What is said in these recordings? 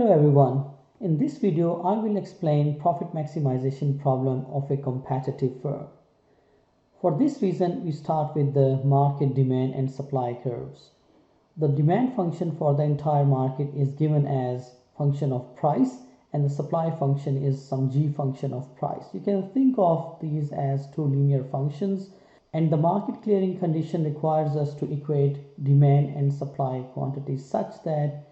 Hello everyone. In this video, I will explain profit maximization problem of a competitive firm. For this reason, we start with the market demand and supply curves. The demand function for the entire market is given as function of price, and the supply function is some g function of price. You can think of these as two linear functions, and the market clearing condition requires us to equate demand and supply quantities such that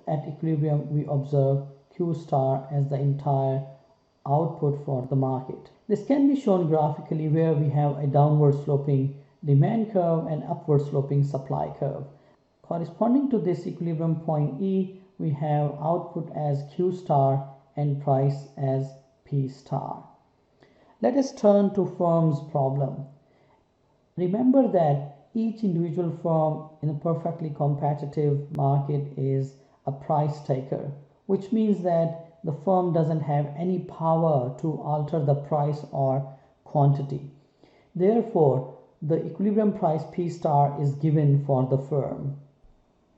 at equilibrium we observe Q star as the entire output for the market. This can be shown graphically where we have a downward sloping demand curve and upward sloping supply curve. Corresponding to this equilibrium point E, we have output as Q star and price as P star. Let us turn to firm's problem. Remember that each individual firm in a perfectly competitive market is a price taker, which means that the firm doesn't have any power to alter the price or quantity. Therefore, the equilibrium price P star is given for the firm.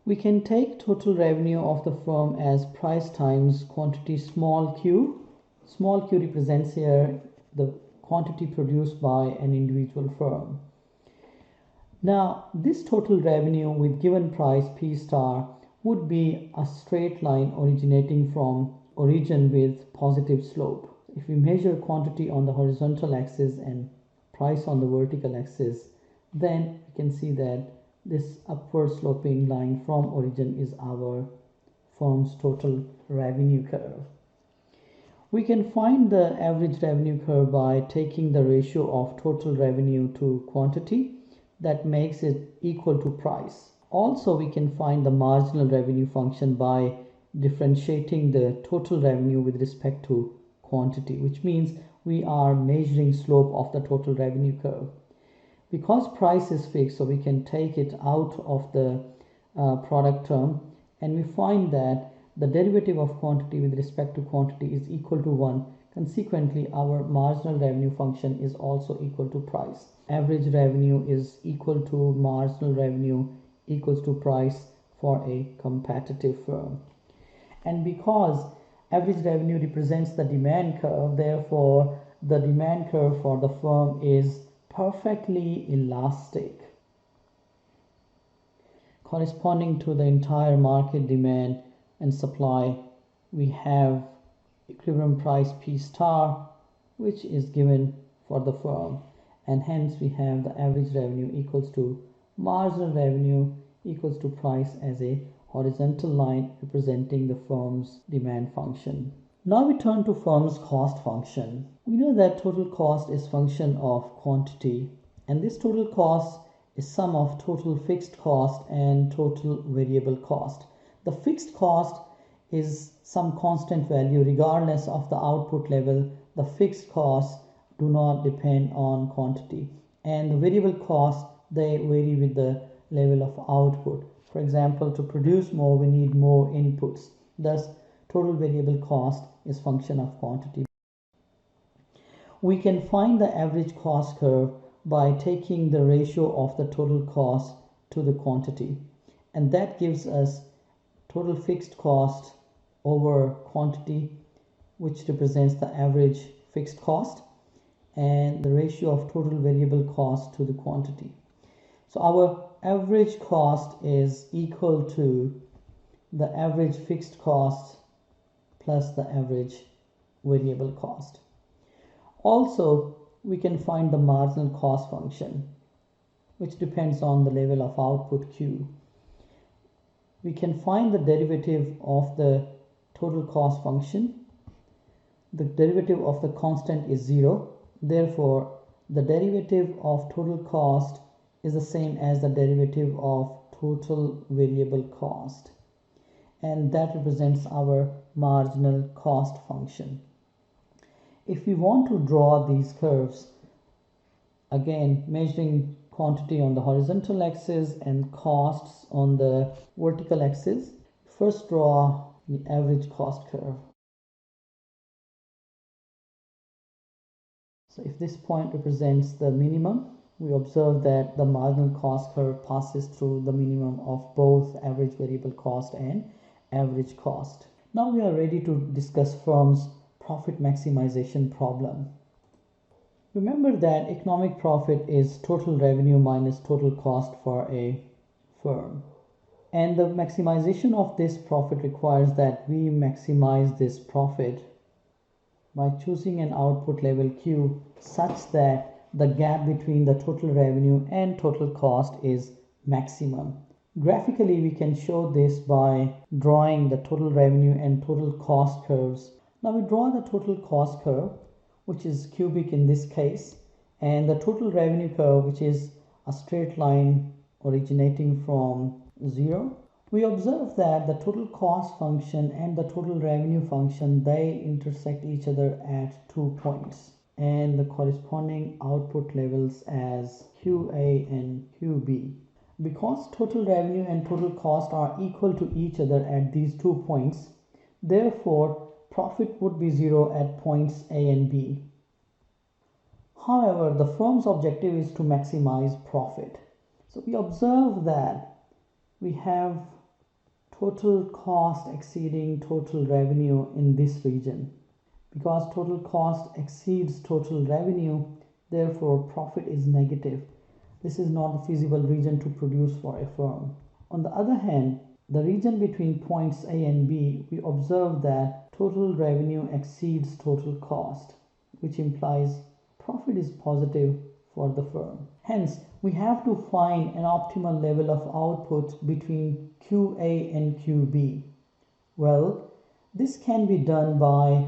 We can take total revenue of the firm as price times quantity small q. Small q represents here the quantity produced by an individual firm. Now, this total revenue with given price P star would be a straight line originating from origin with positive slope. If we measure quantity on the horizontal axis and price on the vertical axis, then we can see that this upward sloping line from origin is our firm's total revenue curve. We can find the average revenue curve by taking the ratio of total revenue to quantity. That makes it equal to price. Also, we can find the marginal revenue function by differentiating the total revenue with respect to quantity, which means we are measuring slope of the total revenue curve. Because price is fixed, so we can take it out of the product term, and we find that the derivative of quantity with respect to quantity is equal to 1. Consequently, our marginal revenue function is also equal to price. Average revenue is equal to marginal revenue equals to price for a competitive firm. And because average revenue represents the demand curve, therefore the demand curve for the firm is perfectly elastic. Corresponding to the entire market demand and supply, we have equilibrium price P star, which is given for the firm, and hence we have the average revenue equals to marginal revenue equals to price as a horizontal line representing the firm's demand function. Now we turn to firm's cost function. We know that total cost is function of quantity, and this total cost is sum of total fixed cost and total variable cost. The fixed cost is some constant value regardless of the output level. The fixed costs do not depend on quantity, and the variable costs, they vary with the level of output. For example, to produce more we need more inputs, thus total variable cost is function of quantity. We can find the average cost curve by taking the ratio of the total cost to the quantity, and that gives us total fixed cost over quantity, which represents the average fixed cost, and the ratio of total variable cost to the quantity. So our average cost is equal to the average fixed cost plus the average variable cost. Also, we can find the marginal cost function, which depends on the level of output Q. We can find the derivative of the total cost function. The derivative of the constant is 0. Therefore, the derivative of total cost is the same as the derivative of total variable cost, and that represents our marginal cost function. If we want to draw these curves, again measuring quantity on the horizontal axis and costs on the vertical axis, first draw the average cost curve. So if this point represents the minimum, we observe that the marginal cost curve passes through the minimum of both average variable cost and average cost. Now we are ready to discuss firm's profit maximization problem. Remember that economic profit is total revenue minus total cost for a firm. And the maximization of this profit requires that we maximize this profit by choosing an output level Q such that the gap between the total revenue and total cost is maximum. Graphically, we can show this by drawing the total revenue and total cost curves. Now we draw the total cost curve, which is cubic in this case, and the total revenue curve, which is a straight line originating from 0. We observe that the total cost function and the total revenue function, they intersect each other at 2 points, and the corresponding output levels as QA and QB. Because total revenue and total cost are equal to each other at these 2 points, therefore profit would be 0 at points A and B. However, the firm's objective is to maximize profit. So we observe that we have total cost exceeding total revenue in this region. Because total cost exceeds total revenue, therefore profit is negative. This is not a feasible region to produce for a firm. On the other hand, the region between points A and B, we observe that total revenue exceeds total cost, which implies profit is positive for the firm. Hence, we have to find an optimal level of output between QA and QB. Well, this can be done by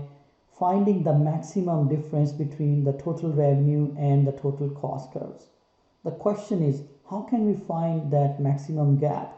finding the maximum difference between the total revenue and the total cost curves. The question is, how can we find that maximum gap?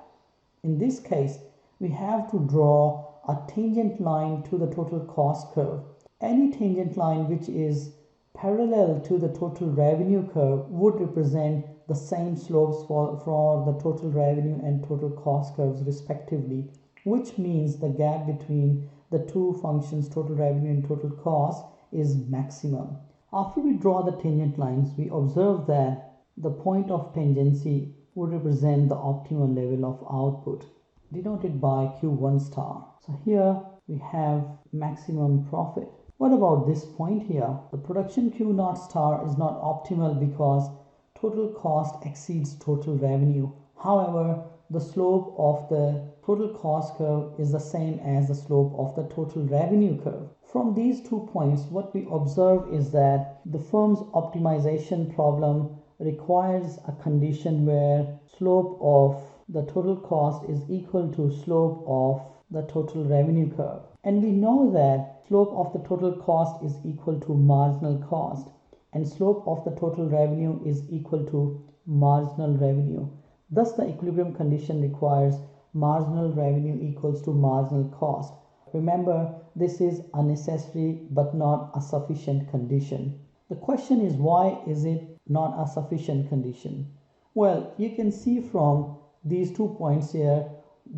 In this case, we have to draw a tangent line to the total cost curve. Any tangent line which is parallel to the total revenue curve would represent the same slopes for the total revenue and total cost curves respectively, which means the gap between the two functions, total revenue and total cost, is maximum. After we draw the tangent lines, we observe that the point of tangency would represent the optimal level of output, denoted by Q1 star. So here we have maximum profit. What about this point here? The production Q0 star is not optimal because total cost exceeds total revenue. However, the slope of the total cost curve is the same as the slope of the total revenue curve. From these 2 points, what we observe is that the firm's optimization problem requires a condition where slope of the total cost is equal to slope of the total revenue curve. And we know that slope of the total cost is equal to marginal cost, and slope of the total revenue is equal to marginal revenue. Thus, the equilibrium condition requires marginal revenue equals to marginal cost. Remember, this is a necessary but not a sufficient condition. The question is, why is it not a sufficient condition? Well, you can see from these 2 points here,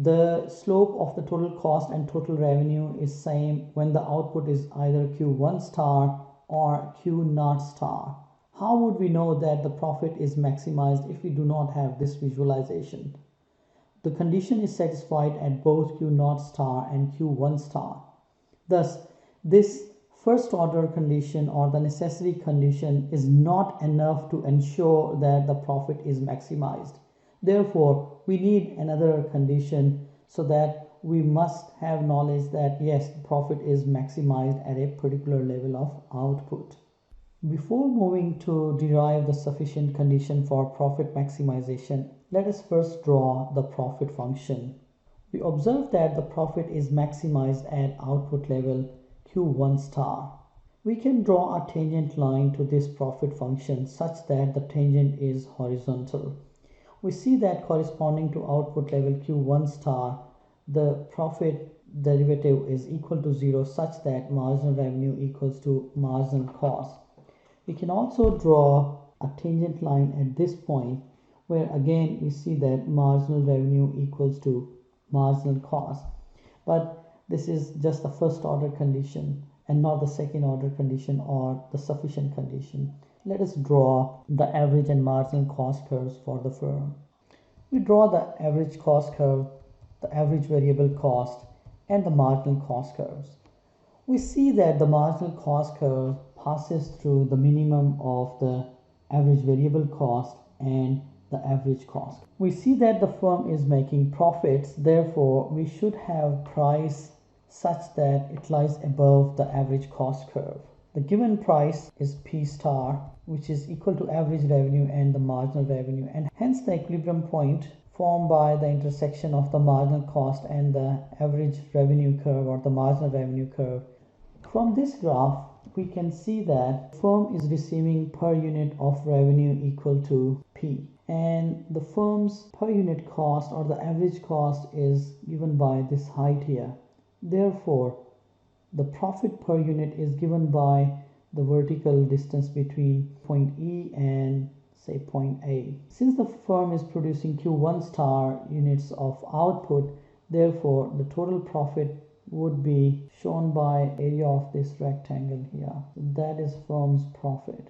the slope of the total cost and total revenue is same when the output is either Q1 star or Q0 star. How would we know that the profit is maximized if we do not have this visualization? The condition is satisfied at both Q0 star and Q1 star. Thus, this first order condition or the necessary condition is not enough to ensure that the profit is maximized. Therefore, we need another condition so that we must have knowledge that yes, profit is maximized at a particular level of output. Before moving to derive the sufficient condition for profit maximization, let us first draw the profit function. We observe that the profit is maximized at output level Q1 star. We can draw a tangent line to this profit function such that the tangent is horizontal. We see that corresponding to output level Q1 star, the profit derivative is equal to 0 such that marginal revenue equals to marginal cost. We can also draw a tangent line at this point where again we see that marginal revenue equals to marginal cost. But this is just the first order condition and not the second order condition or the sufficient condition. Let us draw the average and marginal cost curves for the firm. We draw the average cost curve, the average variable cost, and the marginal cost curves. We see that the marginal cost curve passes through the minimum of the average variable cost and the average cost. We see that the firm is making profits, therefore we should have price such that it lies above the average cost curve. The given price is P star, which is equal to average revenue and the marginal revenue, and hence the equilibrium point formed by the intersection of the marginal cost and the average revenue curve or the marginal revenue curve. From this graph, we can see that the firm is receiving per unit of revenue equal to P, and the firm's per unit cost or the average cost is given by this height here. Therefore, the profit per unit is given by the vertical distance between point E and say point A. Since the firm is producing Q1 star units of output, therefore the total profit would be shown by area of this rectangle here. That is firm's profit,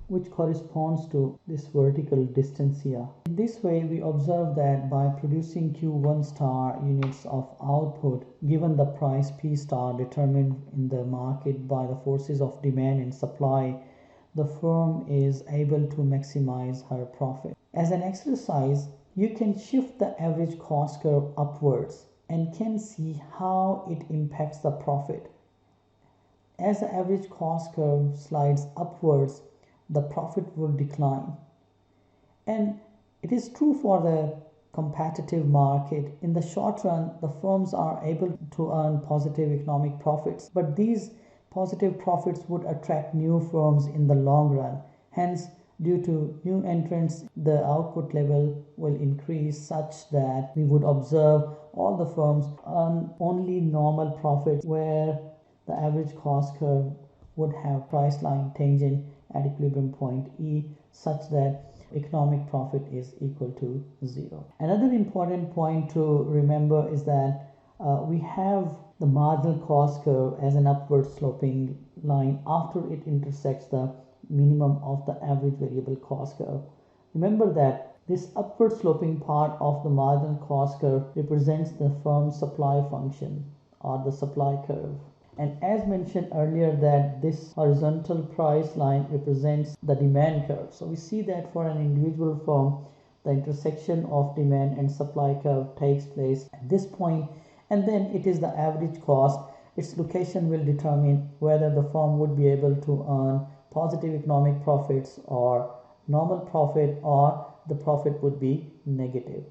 which corresponds to this vertical distance here. In this way, we observe that by producing Q1 star units of output, given the price P star determined in the market by the forces of demand and supply, the firm is able to maximize her profit. As an exercise, you can shift the average cost curve upwards and can see how it impacts the profit. As the average cost curve slides upwards, the profit will decline. And it is true for the competitive market. In the short run, the firms are able to earn positive economic profits, but these positive profits would attract new firms in the long run. Hence, due to new entrants, the output level will increase such that we would observe all the firms earn only normal profits, where the average cost curve would have price line tangent at equilibrium point E such that economic profit is equal to 0. Another important point to remember is that we have the marginal cost curve as an upward sloping line after it intersects the minimum of the average variable cost curve. Remember that this upward sloping part of the marginal cost curve represents the firm's supply function or the supply curve. And as mentioned earlier, that this horizontal price line represents the demand curve. So we see that for an individual firm, the intersection of demand and supply curve takes place at this point, and then it is the average cost. Its location will determine whether the firm would be able to earn positive economic profits or normal profit, or the profit would be negative.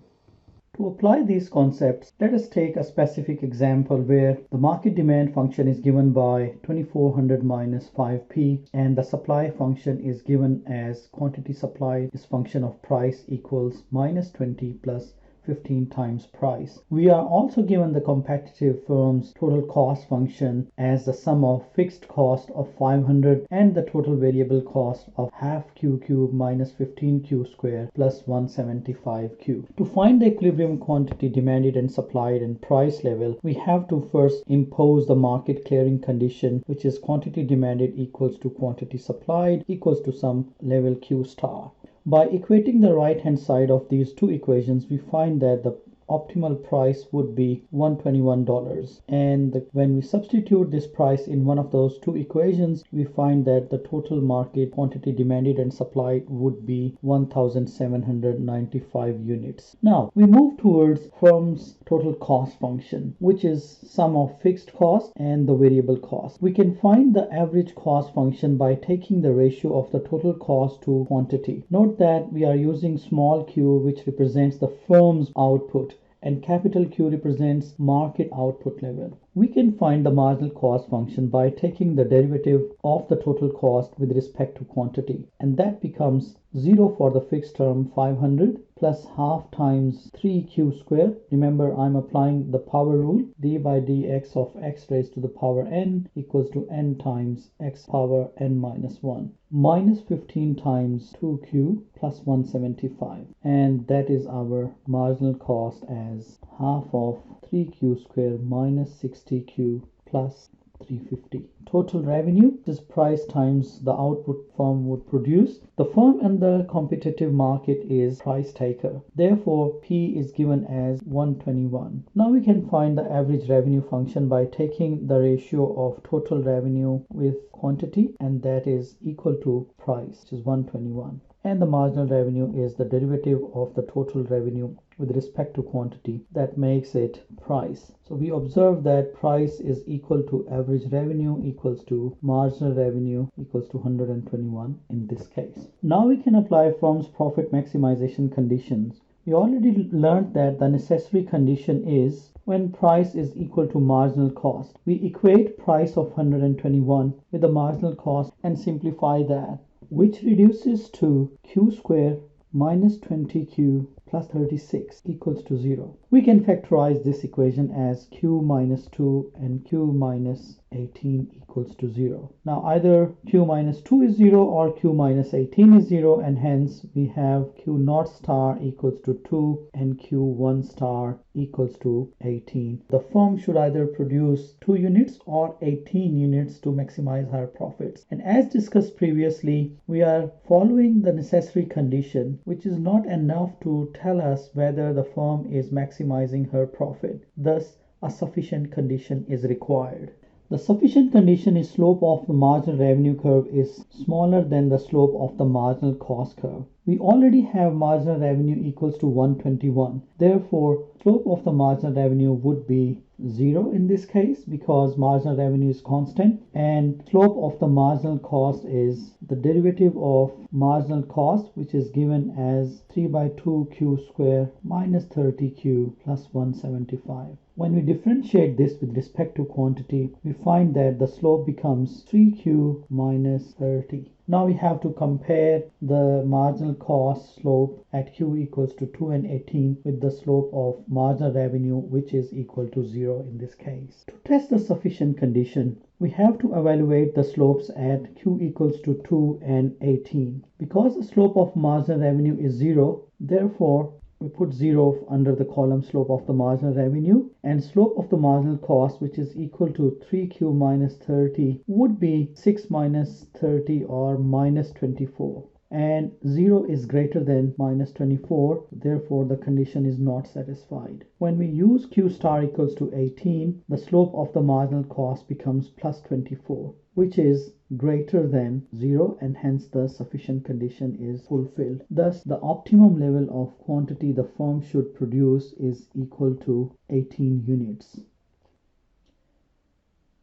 To apply these concepts, let us take a specific example where the market demand function is given by 2400 minus 5p, and the supply function is given as quantity supplied is function of price equals minus 20 plus 15 times price. We are also given the competitive firm's total cost function as the sum of fixed cost of 500 and the total variable cost of half q cube minus 15q square plus 175q. To find the equilibrium quantity demanded and supplied and price level, we have to first impose the market clearing condition, which is quantity demanded equals to quantity supplied equals to some level q star. By equating the right hand side of these two equations, we find that the optimal price would be $121, and when we substitute this price in one of those two equations, we find that the total market quantity demanded and supplied would be 1795 units. Now we move towards firm's total cost function, which is sum of fixed cost and the variable cost. We can find the average cost function by taking the ratio of the total cost to quantity. Note that we are using small q, which represents the firm's output, and capital Q represents market output level. We can find the marginal cost function by taking the derivative of the total cost with respect to quantity, and that becomes 0 for the fixed term 500 plus half times 3q square. Remember, I'm applying the power rule. D by dx of x raised to the power n equals to n times x power n minus 1 minus 15 times 2q plus 175, and that is our marginal cost as half of 3q square minus 60q plus 350. Total revenue is price times the output firm would produce. The firm in the competitive market is price taker. Therefore, P is given as 121. Now we can find the average revenue function by taking the ratio of total revenue with quantity, and that is equal to price, which is 121. And the marginal revenue is the derivative of the total revenue with respect to quantity. That makes it price. So we observe that price is equal to average revenue equals to marginal revenue equals to 121 in this case. Now we can apply firm's profit maximization conditions. We already learned that the necessary condition is when price is equal to marginal cost. We equate price of 121 with the marginal cost and simplify that, which reduces to q square minus 20q plus 36 equals to 0. We can factorize this equation as q minus 2 and q minus 18 equals to 0. Now either q minus 2 is 0 or q minus 18 is 0, and hence we have q naught star equals to 2 and q1 star equals to 18. The firm should either produce 2 units or 18 units to maximize her profits. And as discussed previously, we are following the necessary condition, which is not enough to tell us whether the firm is maximizing her profit. Thus, a sufficient condition is required. The sufficient condition is slope of the marginal revenue curve is smaller than the slope of the marginal cost curve. We already have marginal revenue equals to 121. Therefore, slope of the marginal revenue would be 0 in this case because marginal revenue is constant, and slope of the marginal cost is the derivative of marginal cost, which is given as 3 by 2 q square minus 30q plus 175. When we differentiate this with respect to quantity, we find that the slope becomes 3q minus 30. Now we have to compare the marginal cost slope at q equals to 2 and 18 with the slope of marginal revenue, which is equal to 0 in this case. To test the sufficient condition, we have to evaluate the slopes at q equals to 2 and 18. Because the slope of marginal revenue is 0, therefore we put 0 under the column slope of the marginal revenue, and slope of the marginal cost, which is equal to 3q minus 30, would be 6 minus 30 or minus 24. And 0 is greater than minus 24, therefore the condition is not satisfied. When we use q star equals to 18, the slope of the marginal cost becomes plus 24, which is greater than 0, and hence the sufficient condition is fulfilled. Thus, the optimum level of quantity the firm should produce is equal to 18 units.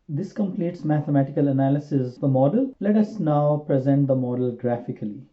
This completes mathematical analysis of the model. Let us now present the model graphically.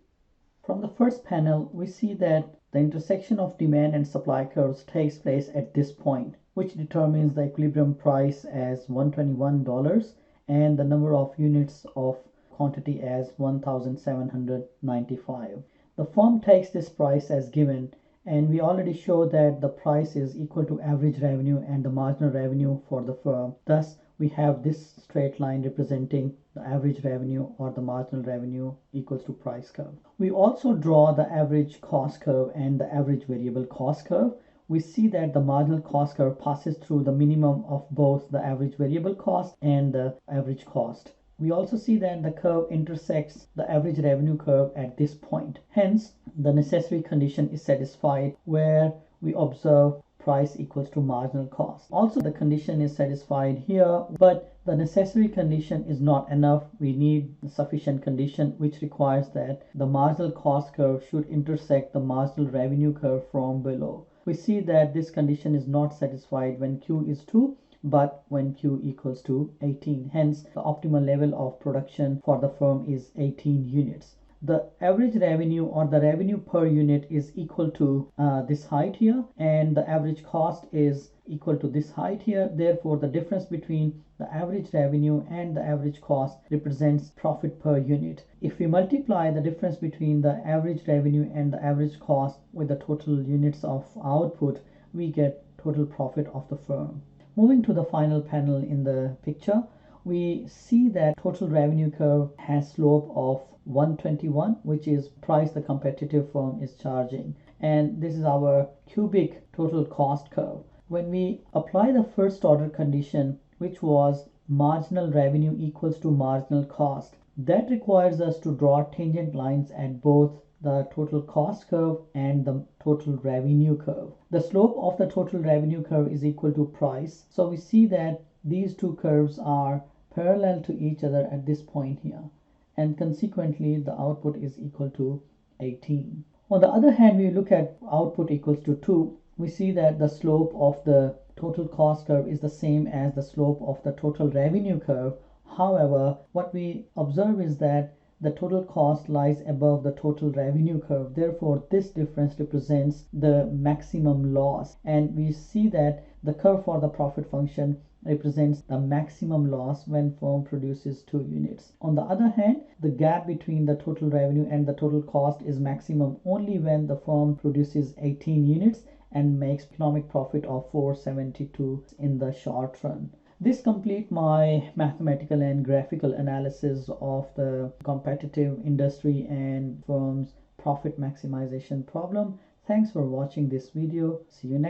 From the first panel, we see that the intersection of demand and supply curves takes place at this point, which determines the equilibrium price as $121 and the number of units of quantity as 1,795. The firm takes this price as given, and we already showed that the price is equal to average revenue and the marginal revenue for the firm. Thus, we have this straight line representing the average revenue or the marginal revenue equals to price curve. We also draw the average cost curve and the average variable cost curve. We see that the marginal cost curve passes through the minimum of both the average variable cost and the average cost. We also see that the curve intersects the average revenue curve at this point. Hence, the necessary condition is satisfied where we observe price equals to marginal cost. Also, the condition is satisfied here, but the necessary condition is not enough. We need the sufficient condition, which requires that the marginal cost curve should intersect the marginal revenue curve from below. We see that this condition is not satisfied when q is 2, but when q equals to 18. Hence, the optimal level of production for the firm is 18 units. The average revenue or the revenue per unit is equal to this height here, and the average cost is equal to this height here. Therefore, the difference between the average revenue and the average cost represents profit per unit. If we multiply the difference between the average revenue and the average cost with the total units of output, we get total profit of the firm. Moving to the final panel in the picture, we see that total revenue curve has slope of 121, which is price the competitive firm is charging, and this is our cubic total cost curve. When we apply the first order condition, which was marginal revenue equals to marginal cost. That requires us to draw tangent lines at both the total cost curve and the total revenue curve. The slope of the total revenue curve is equal to price. So we see that these two curves are parallel to each other at this point here, and consequently the output is equal to 18. On the other hand, we look at output equals to 2. We see that the slope of the total cost curve is the same as the slope of the total revenue curve. However, what we observe is that the total cost lies above the total revenue curve. Therefore, this difference represents the maximum loss. And we see that the curve for the profit function represents the maximum loss when firm produces 2 units. On the other hand, the gap between the total revenue and the total cost is maximum only when the firm produces 18 units and makes economic profit of 472 in the short run. This completes my mathematical and graphical analysis of the competitive industry and firms' profit maximization problem. Thanks for watching this video. See you next.